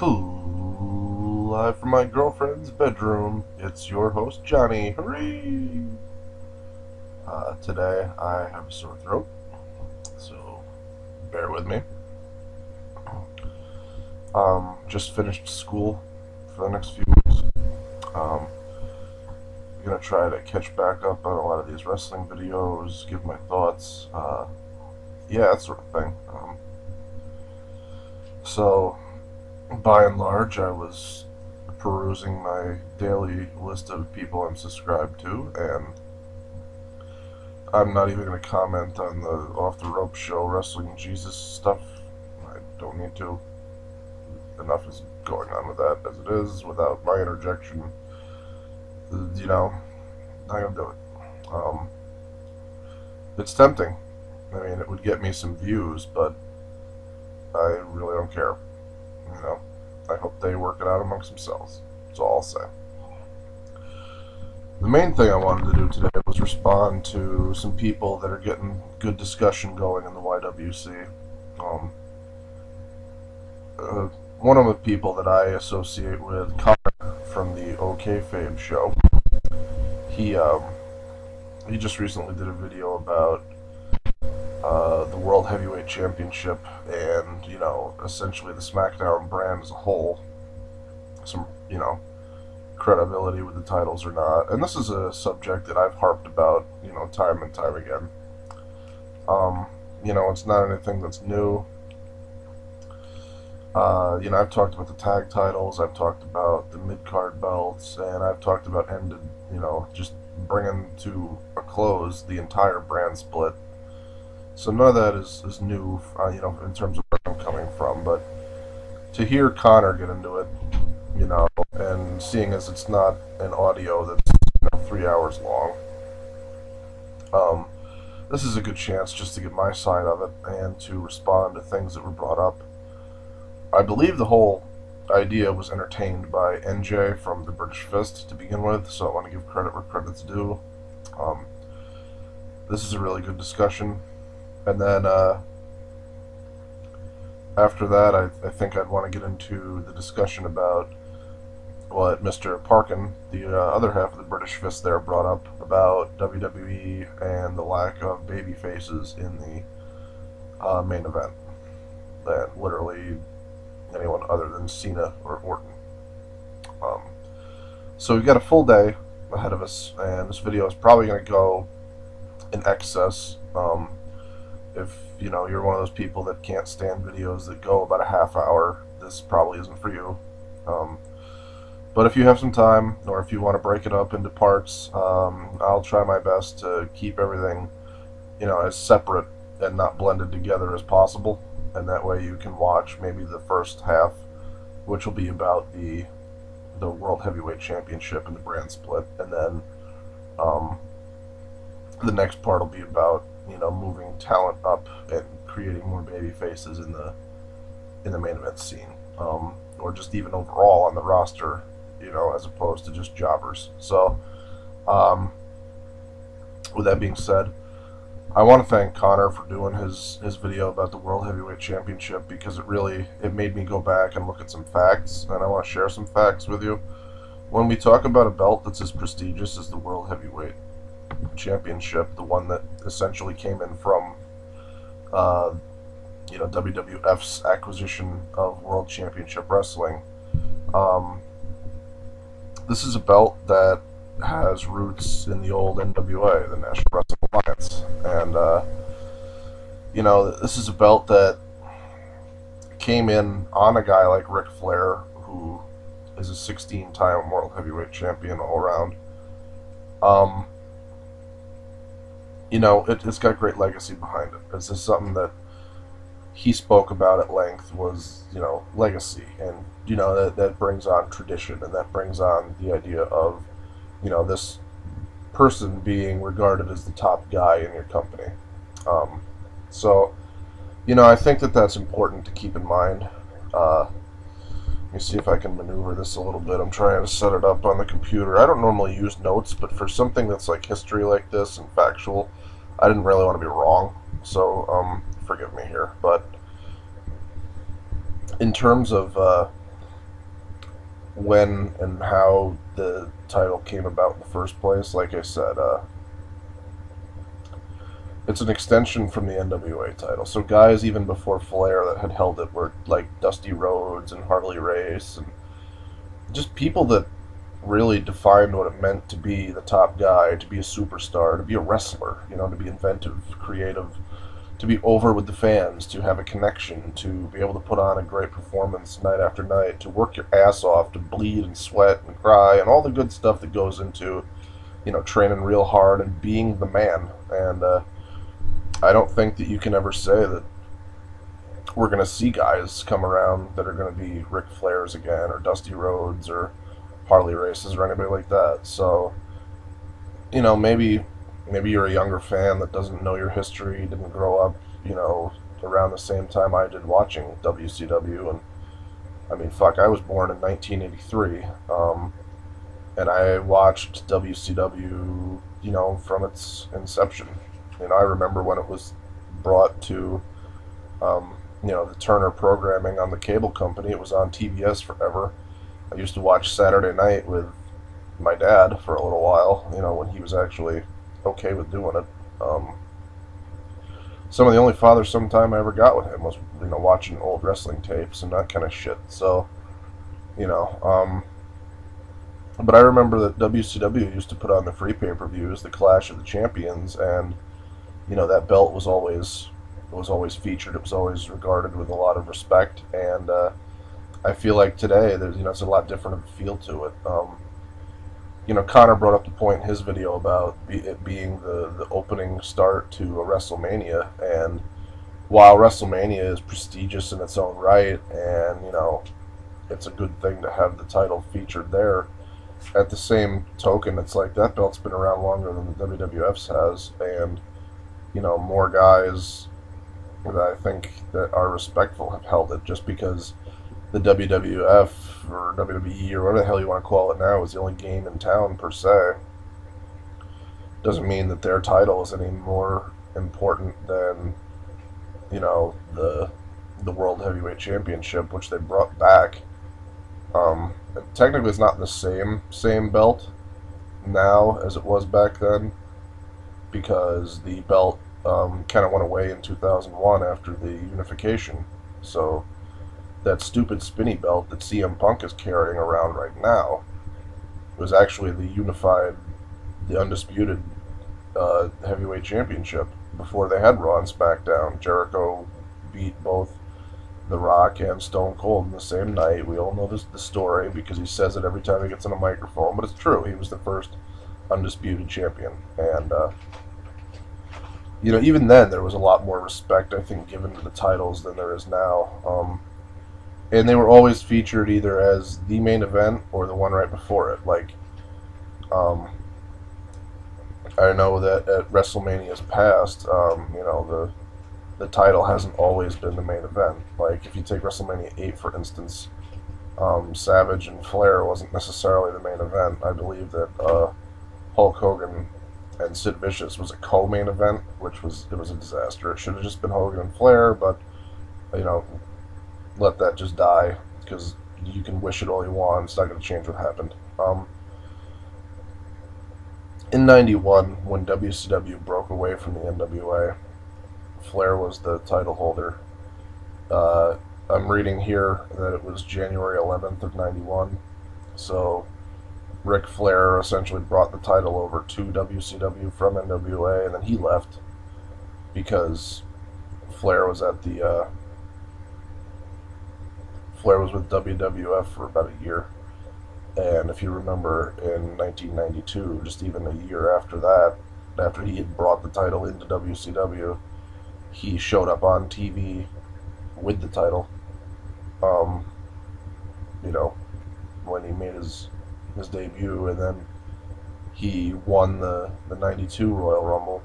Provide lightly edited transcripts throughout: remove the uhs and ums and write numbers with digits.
Live from my girlfriend's bedroom, it's your host, Johnny. Hooray! Today I have a sore throat, so bear with me. Just finished school for the next few weeks. I'm gonna try to catch back up on a lot of these wrestling videos, give my thoughts, that sort of thing. So, by and large, I was perusing my daily list of people I'm subscribed to, and I'm not even going to comment on the Off the Rope show Wrestling Jesus stuff. I don't need to. Enough is going on with that as it is, without my interjection. Not going to do it. It's tempting. I mean, it would get me some views, but I really don't care. I hope they work it out amongst themselves. That's all I'll say. The main thing I wanted to do today was respond to some people that are getting good discussion going in the YWC. One of the people that I associate with, Connor from the OkayFabe show, he just recently did a video about the World Heavyweight Championship and, essentially the SmackDown brand as a whole. Some, credibility with the titles or not. And this is a subject that I've harped about, time and time again. It's not anything that's new. I've talked about the tag titles, I've talked about the mid-card belts, and I've talked about just bringing to a close the entire brand split. So none of that is new, in terms of where I'm coming from, but to hear Connor get into it, and seeing as it's not an audio that's 3 hours long, this is a good chance just to get my side of it and to respond to things that were brought up. I believe the whole idea was entertained by NJ from the British Fist to begin with, so I want to give credit where credit's due. This is a really good discussion. And then after that, I think I'd want to get into the discussion about what Mr. Parkin, the other half of the British Fist there, brought up about WWE and the lack of baby faces in the main event. That literally anyone other than Cena or Orton. So we've got a full day ahead of us, and this video is probably going to go in excess. If you're one of those people that can't stand videos that go about a half hour, this probably isn't for you. But if you have some time, or if you want to break it up into parts, I'll try my best to keep everything as separate and not blended together as possible, and that way you can watch maybe the first half, which will be about the World Heavyweight Championship and the brand split, and then the next part will be about moving talent up and creating more baby faces in the main event scene, or just even overall on the roster, as opposed to just jobbers. So, with that being said, I want to thank Connor for doing his video about the World Heavyweight Championship, because it made me go back and look at some facts, and I want to share some facts with you. When we talk about a belt that's as prestigious as the World Heavyweight Championship, the one that essentially came in from WWF's acquisition of World Championship Wrestling, this is a belt that has roots in the old NWA, the National Wrestling Alliance, and this is a belt that came in on a guy like Ric Flair, who is a 16-time World Heavyweight Champion all around. It's got great legacy behind it. It's just something that he spoke about at length was, legacy, and that brings on tradition, and that brings on the idea of this person being regarded as the top guy in your company. So I think that that's important to keep in mind. Let me see if I can maneuver this a little bit. I'm trying to set it up on the computer. I don't normally use notes, but for something that's like history like this and factual, I didn't really want to be wrong. So forgive me here. But in terms of when and how the title came about in the first place, like I said, it's an extension from the NWA title. So guys even before Flair that had held it were like Dusty Rhodes and Harley Race, and just people that really defined what it meant to be the top guy, to be a superstar, to be a wrestler, you know, to be inventive, creative, to be over with the fans, to have a connection, to be able to put on a great performance night after night, to work your ass off, to bleed and sweat and cry, and all the good stuff that goes into, you know, training real hard and being the man. And I don't think that you can ever say that we're going to see guys come around that are going to be Ric Flairs again, or Dusty Rhodes, or Harley Races, or anybody like that. So, you know, maybe you're a younger fan that doesn't know your history, didn't grow up, you know, around the same time I did watching WCW. And I mean, fuck, I was born in 1983, and I watched WCW, you know, from its inception. You know, I remember when it was brought to, you know, the Turner programming on the cable company. It was on TBS forever. I used to watch Saturday Night with my dad for a little while, you know, when he was actually okay with doing it. Some of the only father-son time I ever got with him was, you know, watching old wrestling tapes and that kind of shit. So, you know, but I remember that WCW used to put on the free pay-per-views, the Clash of the Champions, and you know, that belt was always featured. It was always regarded with a lot of respect, and I feel like today there's, you know, it's a lot different of a feel to it. You know, Connor brought up the point in his video about it being the opening start to a WrestleMania, and while WrestleMania is prestigious in its own right, and you know, it's a good thing to have the title featured there, at the same token, it's like that belt's been around longer than the WWF's has, and you know, more guys that I think that are respectful have held it. Just because the WWF or WWE or whatever the hell you want to call it now is the only game in town per se, doesn't mean that their title is any more important than, you know, the World Heavyweight Championship, which they brought back. Technically it's not the same belt now as it was back then, because the belt kind of went away in 2001 after the unification. So that stupid spinny belt that CM Punk is carrying around right now was actually the unified, the undisputed heavyweight championship before they had Raw and SmackDown. Jericho beat both The Rock and Stone Cold in the same night. We all know the story because he says it every time he gets on a microphone, but it's true. He was the first undisputed champion, and you know, even then there was a lot more respect, I think, given to the titles than there is now. And they were always featured either as the main event or the one right before it. Like, I know that at WrestleMania's past, you know, the title hasn't always been the main event. Like, if you take WrestleMania 8, for instance, Savage and Flair wasn't necessarily the main event. I believe that Hulk Hogan and Sid Vicious was a co-main event, which was a disaster. It should have just been Hogan and Flair, but you know, let that just die, because you can wish it all you want. It's not going to change what happened. In '91, when WCW broke away from the NWA, Flair was the title holder. I'm reading here that it was January 11th of '91, so Ric Flair essentially brought the title over to WCW from NWA, and then he left because Flair was at the Flair was with WWF for about a year. And if you remember, in 1992, just even a year after that, after he had brought the title into WCW, he showed up on TV with the title. You know, when he made his debut, and then he won the '92 Royal Rumble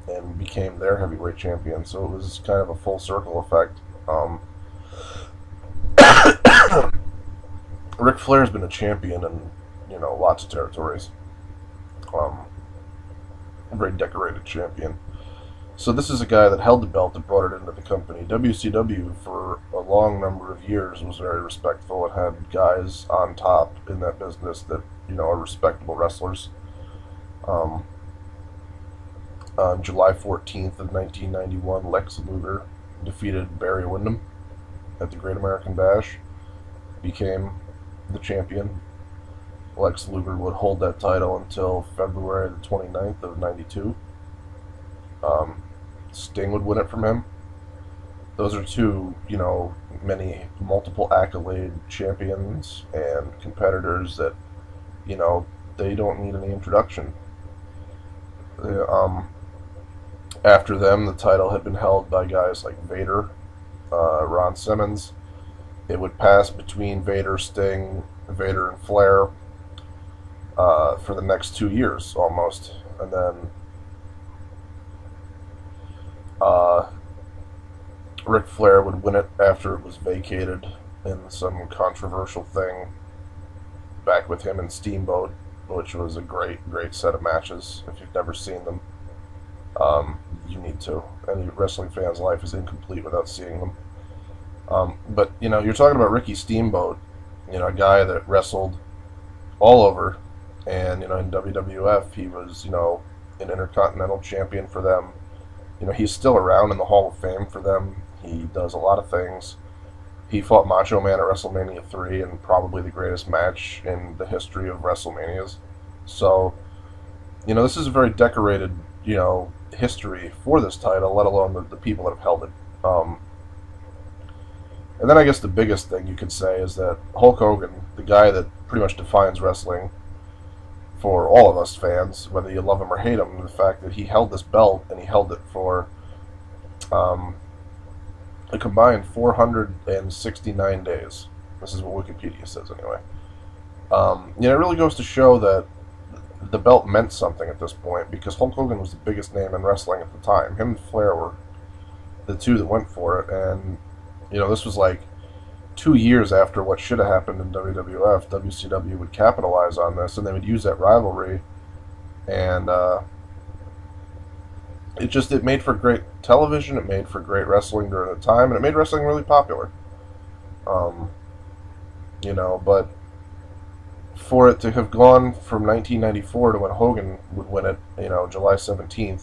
and became their heavyweight champion. So it was kind of a full circle effect. Ric Flair's been a champion in, you know, lots of territories. A very decorated champion. So this is a guy that held the belt, that brought it into the company. WCW for a long number of years was very respectful and had guys on top in that business that, you know, are respectable wrestlers. On July 14th of 1991, Lex Luger defeated Barry Windham at the Great American Bash, became the champion. Lex Luger would hold that title until February the 29th of 92. Sting would win it from him. Those are two, you know, multiple accolade champions and competitors that, you know, they don't need any introduction. After them, the title had been held by guys like Vader, Ron Simmons. It would pass between Vader, Sting, Vader, and Flair for the next 2 years almost, and then Ric Flair would win it after it was vacated in some controversial thing back with him and Steamboat, which was a great set of matches. If you've never seen them, you need to. Any wrestling fan's life is incomplete without seeing them. But, you know, you're talking about Ricky Steamboat, you know, a guy that wrestled all over, and, you know, in WWF, he was, you know, an Intercontinental Champion for them. You know, he's still around in the Hall of Fame for them. He does a lot of things. He fought Macho Man at WrestleMania 3 in probably the greatest match in the history of WrestleManias. So, you know, this is a very decorated, you know, history for this title, let alone the people that have held it. And then I guess the biggest thing you could say is that Hulk Hogan, the guy that pretty much defines wrestling for all of us fans, whether you love him or hate him, the fact that he held this belt, and he held it for a combined 469 days. This is what Wikipedia says anyway. You know, it really goes to show that the belt meant something at this point, because Hulk Hogan was the biggest name in wrestling at the time. Him and Flair were the two that went for it, and, you know, this was like 2 years after what should have happened in WWF. WCW would capitalize on this, and they would use that rivalry, and it made for great television, it made for great wrestling during the time, and it made wrestling really popular. You know, but for it to have gone from 1994 to when Hogan would win it, you know, July 17th,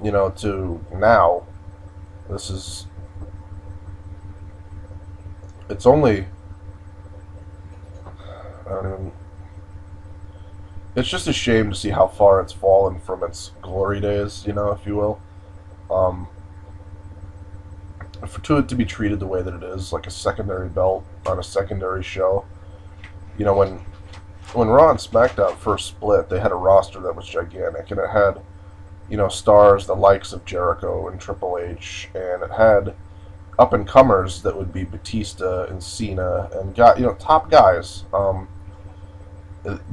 you know, to now, this is, it's only, I don't even, it's just a shame to see how far it's fallen from its glory days, you know, if you will. For it to be treated the way that it is, like a secondary belt on a secondary show. You know, when Raw and SmackDown first split, they had a roster that was gigantic, and it had, you know, stars the likes of Jericho and Triple H, and it had up-and-comers that would be Batista and Cena, and you know, top guys.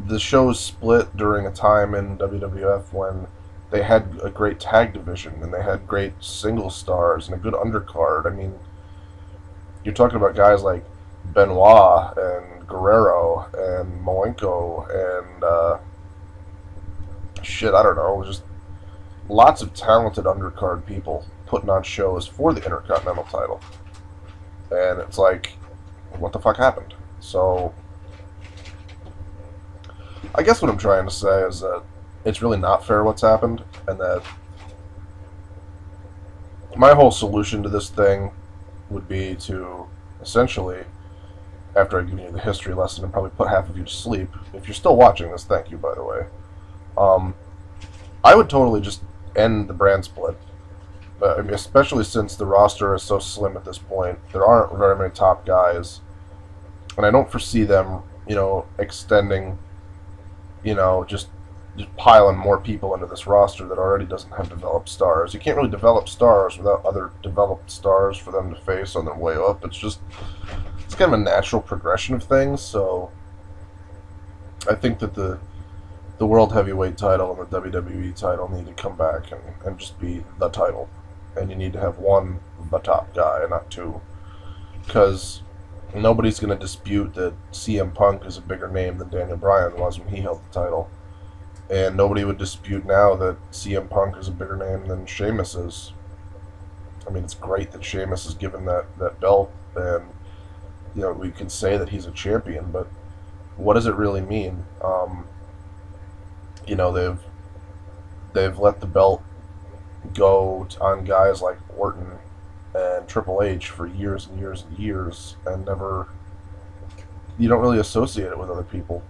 The shows split during a time in WWF when they had a great tag division, and they had great single stars and a good undercard. I mean, you're talking about guys like Benoit and Guerrero and Malenko and shit, I don't know, just lots of talented undercard people putting on shows for the Intercontinental title. And it's like, what the fuck happened? So, I guess what I'm trying to say is that it's really not fair what's happened, and that my whole solution to this thing would be to essentially, after I give you the history lesson and probably put half of you to sleep, if you're still watching this, thank you, by the way, I would totally just end the brand split. I mean, especially since the roster is so slim at this point. There aren't very many top guys, and I don't foresee them, you know, extending, you know, just piling more people into this roster that already doesn't have developed stars. You can't really develop stars without other developed stars for them to face on their way up. It's kind of a natural progression of things. So I think that the World Heavyweight title and the WWE title need to come back and just be the title. And you need to have one, the top guy, not two. Because nobody's going to dispute that CM Punk is a bigger name than Daniel Bryan was when he held the title. And nobody would dispute now that CM Punk is a bigger name than Sheamus is. I mean, it's great that Sheamus is given that belt, and we can say that he's a champion, but what does it really mean? They've let the belt go on guys like Orton and Triple H for years and years and years, and never, you don't really associate it with other people.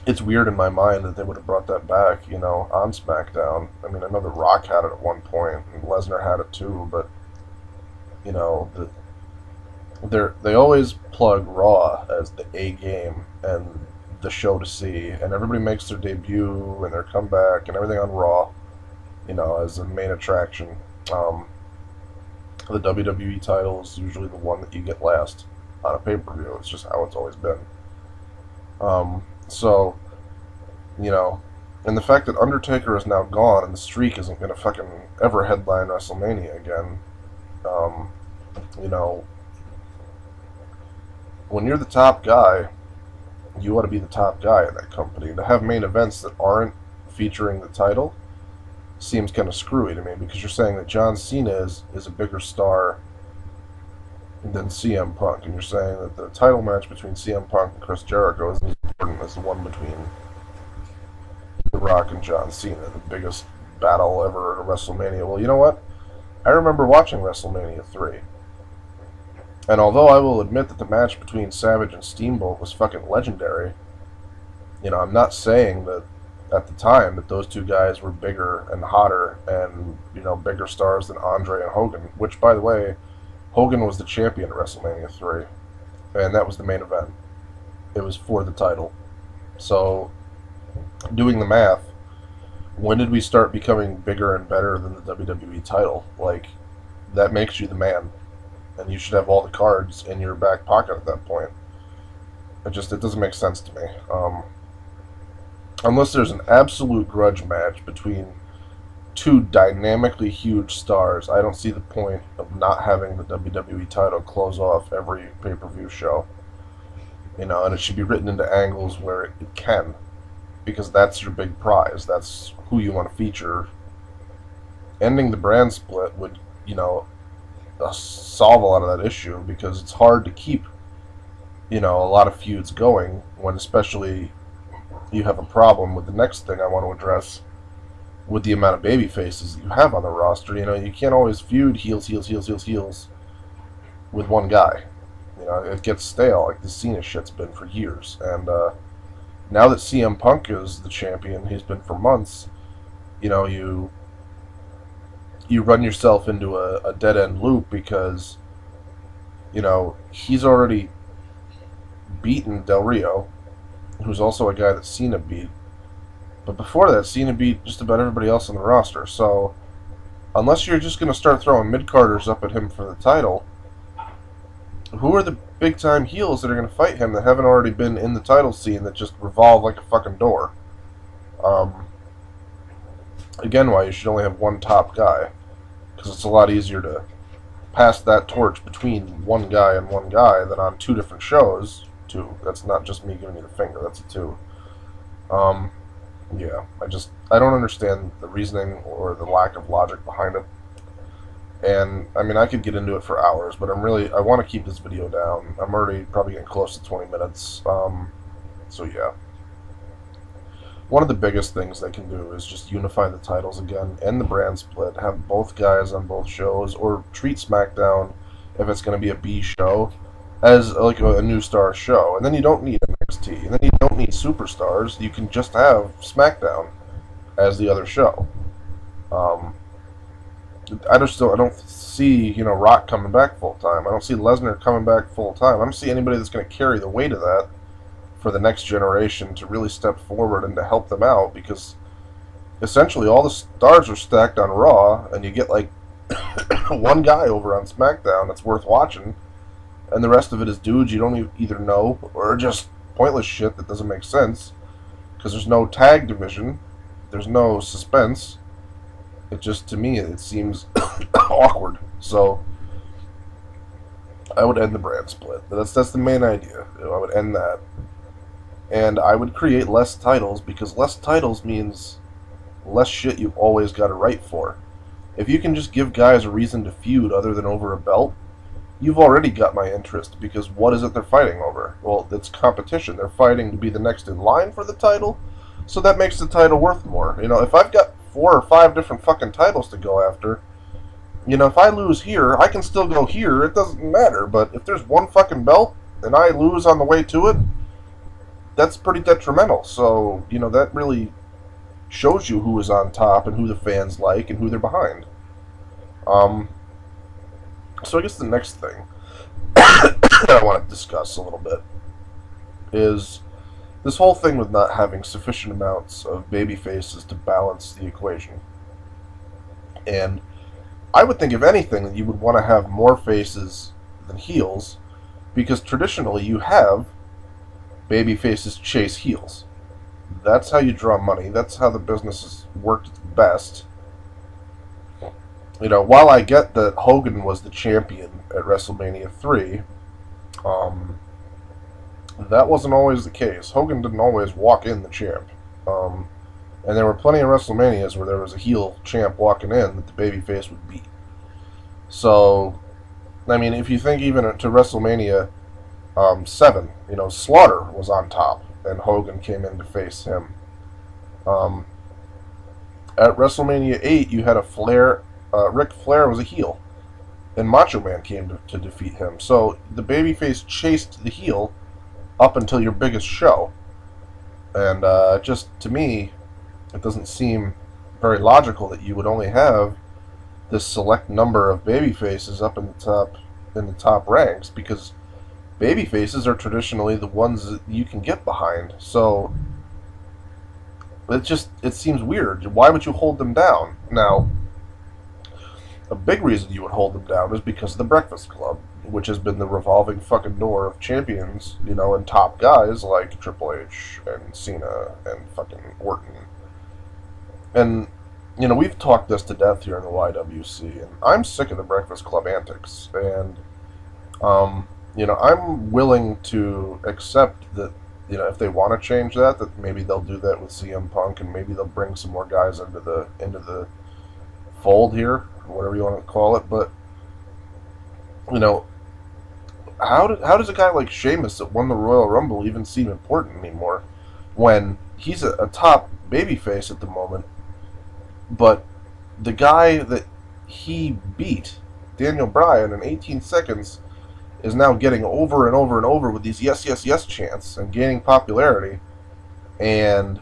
It's weird in my mind that they would have brought that back, on SmackDown. I mean, I know The Rock had it at one point, and Lesnar had it too, but, they always plug Raw as the A game and the show to see, and everybody makes their debut and their comeback and everything on Raw, as a main attraction. The WWE title is usually the one that you get last on a pay-per-view. It's just how it's always been. So, and the fact that Undertaker is now gone and the Streak isn't going to fucking ever headline WrestleMania again, when you're the top guy, you ought to be the top guy in that company. To have main events that aren't featuring the title seems kind of screwy to me, because you're saying that John Cena is a bigger star than CM Punk, and you're saying that the title match between CM Punk and Chris Jericho isn't as important as the one between The Rock and John Cena, the biggest battle ever at a WrestleMania. Well, you know what? I remember watching WrestleMania 3. And although I will admit that the match between Savage and Steamboat was fucking legendary, I'm not saying that at the time that those two guys were bigger and hotter and, bigger stars than Andre and Hogan, which, by the way, Hogan was the champion at WrestleMania 3, and that was the main event. It was for the title. So, doing the math, when did we start becoming bigger and better than the WWE title? Like, that makes you the man, and you should have all the cards in your back pocket at that point. It doesn't make sense to me. Unless there's an absolute grudge match between two dynamically huge stars, I don't see the point of not having the WWE title close off every pay-per-view show. And it should be written into angles where it can, because that's your big prize. That's who you want to feature. Ending the brand split would, solve a lot of that issue, because it's hard to keep, a lot of feuds going when, especially, you have a problem with the next thing I want to address, with the amount of baby faces that you have on the roster. You can't always feud heels with one guy. It gets stale, like the Cena shit's been for years. And now that CM Punk is the champion, he's been for months, you run yourself into a dead-end loop, because, he's already beaten Del Rio, who's also a guy that Cena beat. But before that, Cena beat just about everybody else on the roster. So, unless you're just going to start throwing mid-carders up at him for the title, who are the big-time heels that are going to fight him that haven't already been in the title scene, that just revolve like a fucking door? Again, why you should only have one top guy. Because it's a lot easier to pass that torch between one guy and one guy than on two different shows. Two. That's not just me giving you the finger, that's a two. Yeah, I don't understand the reasoning or the lack of logic behind it. And, I mean, I could get into it for hours, but I want to keep this video down. I'm already probably getting close to 20 minutes, so yeah. One of the biggest things they can do is just unify the titles again, end the brand split, have both guys on both shows, or treat SmackDown, if it's going to be a B show, as like a new star show. And then you don't need NXT, and then you don't need superstars. You can just have SmackDown as the other show. I don't see, Rock coming back full time. I don't see Lesnar coming back full time. I don't see anybody that's going to carry the weight of that for the next generation to really step forward and to help them out, because essentially all the stars are stacked on Raw, and you get like one guy over on SmackDown that's worth watching, and the rest of it is dudes you don't either know, or just pointless shit that doesn't make sense, because there's no tag division, there's no suspense. It just, to me, it seems awkward. So I would end the brand split. That's the main idea. I would end that. And I would create less titles, because less titles means less shit you've always got to write for. If you can just give guys a reason to feud other than over a belt, you've already got my interest, because what is it they're fighting over? Well, it's competition. They're fighting to be the next in line for the title, so that makes the title worth more. You know, if I've got 4 or 5 different fucking titles to go after, you know, if I lose here, I can still go here. It doesn't matter. But if there's one fucking belt and I lose on the way to it, that's pretty detrimental. So, you know, that really shows you who is on top and who the fans like and who they're behind. So I guess the next thing that I want to discuss a little bit is this whole thing with not having sufficient amounts of baby faces to balance the equation. And I would think, if anything, that you would want to have more faces than heels, because traditionally you have baby faces chase heels. That's how you draw money. That's how the business has worked best. You know, while I get that Hogan was the champion at WrestleMania 3, that wasn't always the case. Hogan didn't always walk in the champ. And there were plenty of WrestleManias where there was a heel champ walking in that the babyface would beat. So, I mean, if you think even to WrestleMania 7, you know, Slaughter was on top, and Hogan came in to face him. At WrestleMania 8, you had a Flair. Ric Flair was a heel, and Macho Man came to defeat him. So the babyface chased the heel up until your biggest show. And just, to me, it doesn't seem very logical that you would only have this select number of babyfaces up in the top ranks, because babyfaces are traditionally the ones that you can get behind. So it seems weird. Why would you hold them down? Now, a big reason you would hold them down is because of the Breakfast Club, which has been the revolving fucking door of champions, you know, and top guys like Triple H and Cena and fucking Orton. And, you know, we've talked this to death here in the YWC, and I'm sick of the Breakfast Club antics. And, you know, I'm willing to accept that, you know, if they want to change that maybe they'll do that with CM Punk, and maybe they'll bring some more guys into the fold here, whatever you want to call it. But, you know, how does a guy like Sheamus that won the Royal Rumble even seem important anymore when he's a top babyface at the moment, but the guy that he beat, Daniel Bryan, in 18 seconds is now getting over and over and over with these yes, yes, yes chants and gaining popularity, and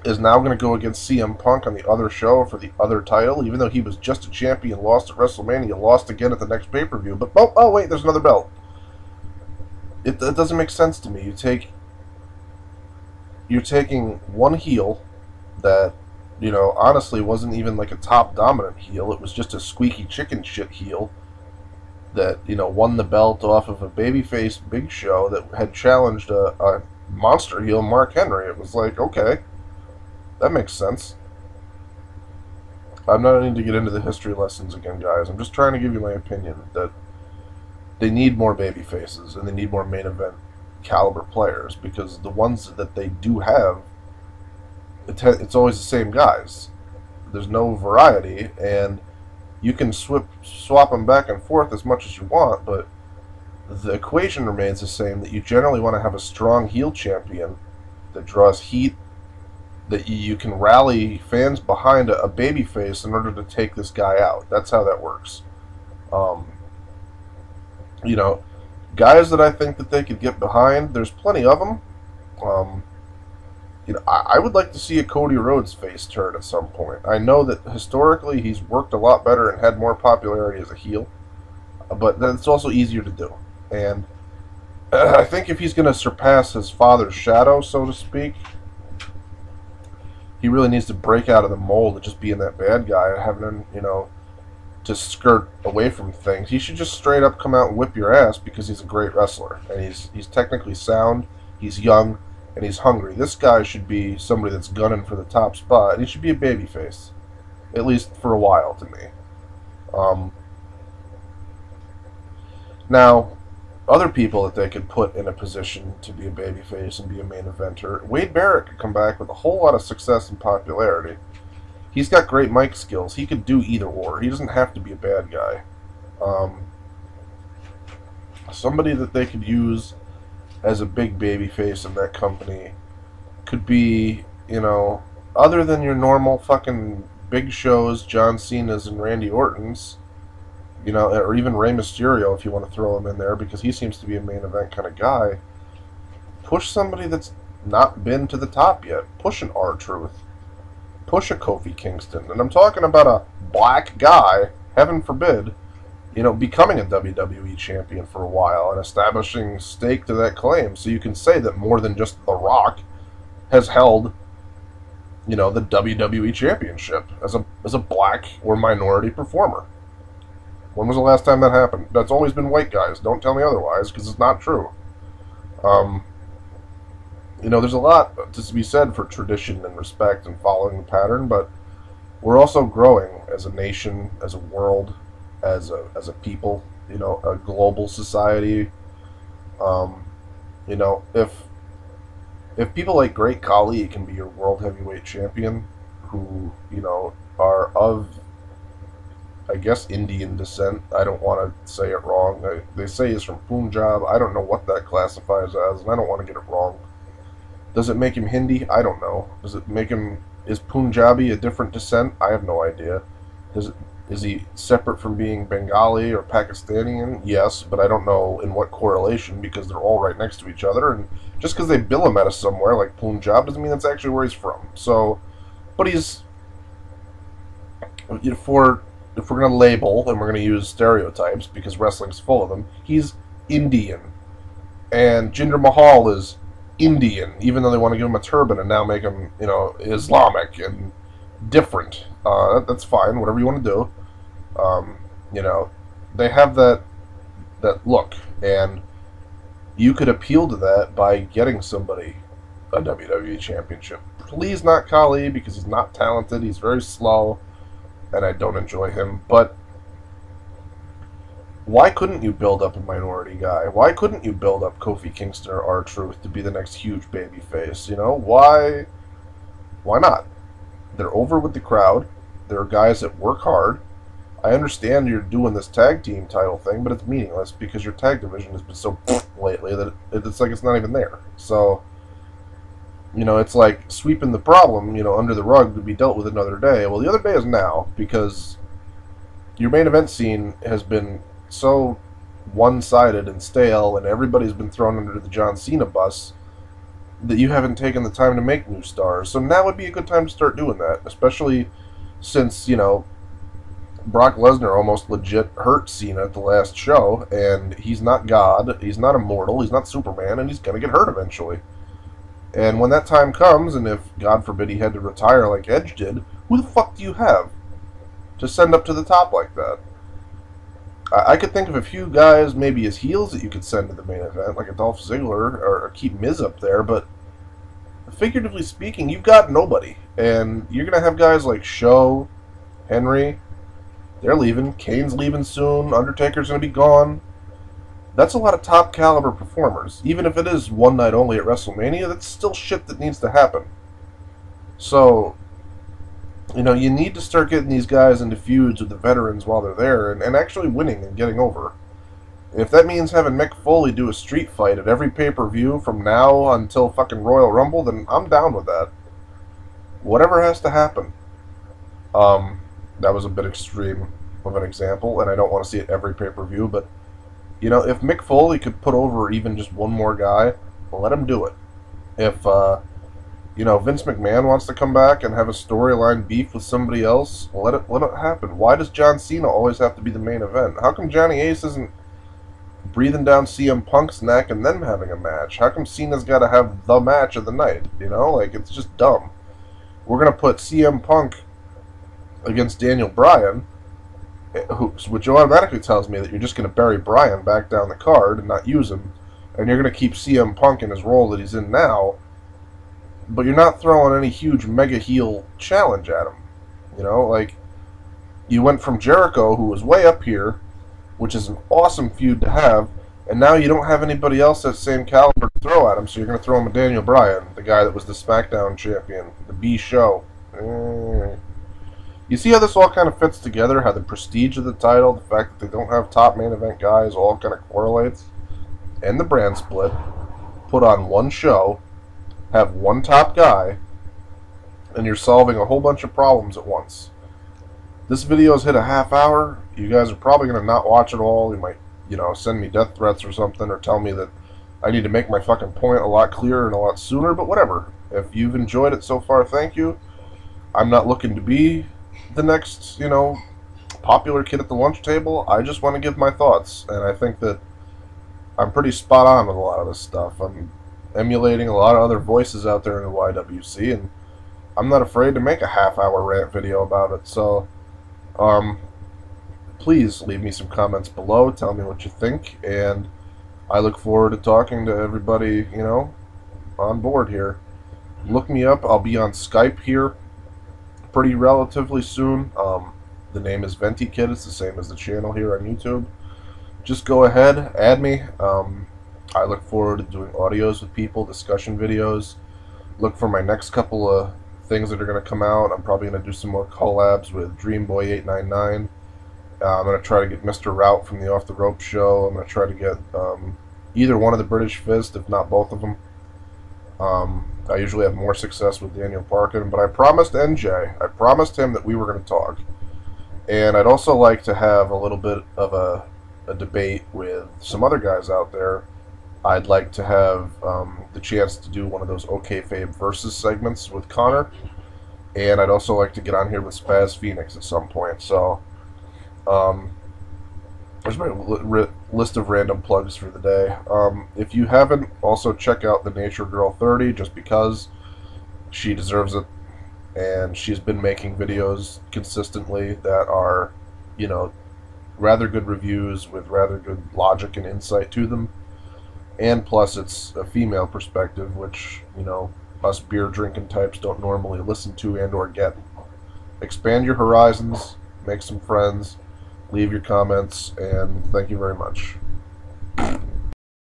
is now going to go against CM Punk on the other show for the other title, even though he was just a champion, lost at WrestleMania, lost again at the next pay-per-view. But, oh wait, there's another belt. It doesn't make sense to me. You're taking one heel that, you know, honestly wasn't even like a top dominant heel. It was just a squeaky chicken shit heel that, you know, won the belt off of a babyface Big Show that had challenged a monster heel, Mark Henry. It was like, okay, that makes sense. I'm not needing to get into the history lessons again, guys. I'm just trying to give you my opinion that they need more baby faces and they need more main event caliber players, because the ones that they do have, it's always the same guys. There's no variety, and you can swap them back and forth as much as you want, but the equation remains the same, that you generally want to have a strong heel champion that draws heat, that you can rally fans behind a baby face in order to take this guy out. That's how that works. You know, guys that I think that they could get behind, there's plenty of them. You know, I would like to see a Cody Rhodes face turn at some point. I know that historically he's worked a lot better and had more popularity as a heel, but that's also easier to do. And I think if he's going to surpass his father's shadow, so to speak, he really needs to break out of the mold of just being that bad guy and having him, you know, to skirt away from things. He should just straight up come out and whip your ass because he's a great wrestler. And he's technically sound, he's young, and he's hungry. This guy should be somebody that's gunning for the top spot, and he should be a babyface. At least for a while, to me. Now, other people that they could put in a position to be a babyface and be a main eventer. Wade Barrett could come back with a whole lot of success and popularity. He's got great mic skills. He could do either or. He doesn't have to be a bad guy. Somebody that they could use as a big babyface in that company could be, you know, other than your normal fucking big shows, John Cena's and Randy Orton's, you know, or even Rey Mysterio if you want to throw him in there because he seems to be a main event kind of guy. Push somebody that's not been to the top yet. Push an R-Truth. Push a Kofi Kingston. And I'm talking about a black guy, heaven forbid, you know, becoming a WWE champion for a while and establishing stake to that claim. So you can say that more than just The Rock has held, you know, the WWE championship as a black or minority performer. When was the last time that happened? That's always been white guys. Don't tell me otherwise, because it's not true. You know, there's a lot to be said for tradition and respect and following the pattern, but we're also growing as a nation, as a world, as a people, you know, a global society. You know, if people like Great Khali can be your world heavyweight champion, who, you know, are of, I guess, Indian descent. I don't want to say it wrong. They say he's from Punjab. I don't know what that classifies as, and I don't want to get it wrong. Does it make him Hindi? I don't know. Does it make him... Is Punjabi a different descent? I have no idea. Is he separate from being Bengali or Pakistani? Yes, but I don't know in what correlation because they're all right next to each other. And just because they bill him at us somewhere, like Punjab, doesn't mean that's actually where he's from. So, but he's... If we're going to label, and we're going to use stereotypes because wrestling's full of them, he's Indian. And Jinder Mahal is Indian, even though they want to give him a turban and now make him, you know, Islamic and different. That's fine, whatever you want to do. You know, they have that look, and you could appeal to that by getting somebody a WWE championship. Please not Khali, because he's not talented, he's very slow, and I don't enjoy him, but why couldn't you build up a minority guy? Why couldn't you build up Kofi Kingston or R-Truth to be the next huge baby face? You know, why not? They're over with the crowd. There are guys that work hard. I understand you're doing this tag team title thing, but it's meaningless because your tag division has been so lately that it's like it's not even there. So, you know, it's like sweeping the problem, you know, under the rug to be dealt with another day. Well, the other day is now, because your main event scene has been so one-sided and stale, and everybody's been thrown under the John Cena bus, that you haven't taken the time to make new stars. So now would be a good time to start doing that, especially since, you know, Brock Lesnar almost legit hurt Cena at the last show, and he's not God, he's not immortal, he's not Superman, and he's going to get hurt eventually. And when that time comes, and if, God forbid, he had to retire like Edge did, who the fuck do you have to send up to the top like that? I could think of a few guys, maybe as heels, that you could send to the main event, like a Dolph Ziggler, or keep Miz up there, but figuratively speaking, you've got nobody. And you're going to have guys like Show, Henry, they're leaving, Kane's leaving soon, Undertaker's going to be gone. That's a lot of top caliber performers. Even if it is one night only at WrestleMania, that's still shit that needs to happen. So, you know, you need to start getting these guys into feuds with the veterans while they're there and actually winning and getting over. And if that means having Mick Foley do a street fight at every pay-per-view from now until fucking Royal Rumble, then I'm down with that. Whatever has to happen. That was a bit extreme of an example, and I don't want to see it every pay-per-view, but, you know, if Mick Foley could put over even just one more guy, well, let him do it. If, you know, Vince McMahon wants to come back and have a storyline beef with somebody else, let it happen. Why does John Cena always have to be the main event? How come Johnny Ace isn't breathing down CM Punk's neck and then having a match? How come Cena's got to have the match of the night? You know, like, it's just dumb. We're going to put CM Punk against Daniel Bryan, which automatically tells me that you're just going to bury Bryan back down the card and not use him, and you're going to keep CM Punk in his role that he's in now, but you're not throwing any huge mega heel challenge at him. You know, like, you went from Jericho, who was way up here, which is an awesome feud to have, And now you don't have anybody else that same caliber to throw at him, so you're going to throw him a Daniel Bryan, the guy that was the SmackDown champion, the B Show. You see how this all kind of fits together, how the prestige of the title, the fact that they don't have top main event guys, all kind of correlates? And the brand split, put on one show, have one top guy, and you're solving a whole bunch of problems at once. This video's hit a half hour. You guys are probably going to not watch it all. You might, send me death threats or something, or tell me that I need to make my fucking point a lot clearer and a lot sooner, but whatever. If you've enjoyed it so far, thank you. I'm not looking to be the next, popular kid at the lunch table. I just want to give my thoughts, and I think that I'm pretty spot on with a lot of this stuff. I'm emulating a lot of other voices out there in the YWC, and I'm not afraid to make a half-hour rant video about it. So, please leave me some comments below. Tell me what you think, and I look forward to talking to everybody, on board here. Look me up. I'll be on Skype here pretty relatively soon. The name is VentiKid. It's the same as the channel here on YouTube. Just go ahead, add me. I look forward to doing audios with people, discussion videos. Look for my next couple of things that are going to come out. I'm probably going to do some more collabs with DreamBoy899. I'm going to try to get Mr. Route from the Off the Rope show. I'm going to try to get either one of the British Fist, if not both of them. I usually have more success with Daniel Parkin, but I promised NJ, I promised him that we were going to talk. And I'd also like to have a little bit of a debate with some other guys out there. I'd like to have the chance to do one of those OkayFabe versus segments with Connor. And I'd also like to get on here with Spaz Phoenix at some point. So, there's my list of random plugs for the day. If you haven't, also check out the Nature Girl 30, just because she deserves it. And she's been making videos consistently that are, rather good reviews with rather good logic and insight to them. And plus, it's a female perspective, which, us beer drinking types don't normally listen to and or get. Expand your horizons, make some friends, leave your comments, and thank you very much.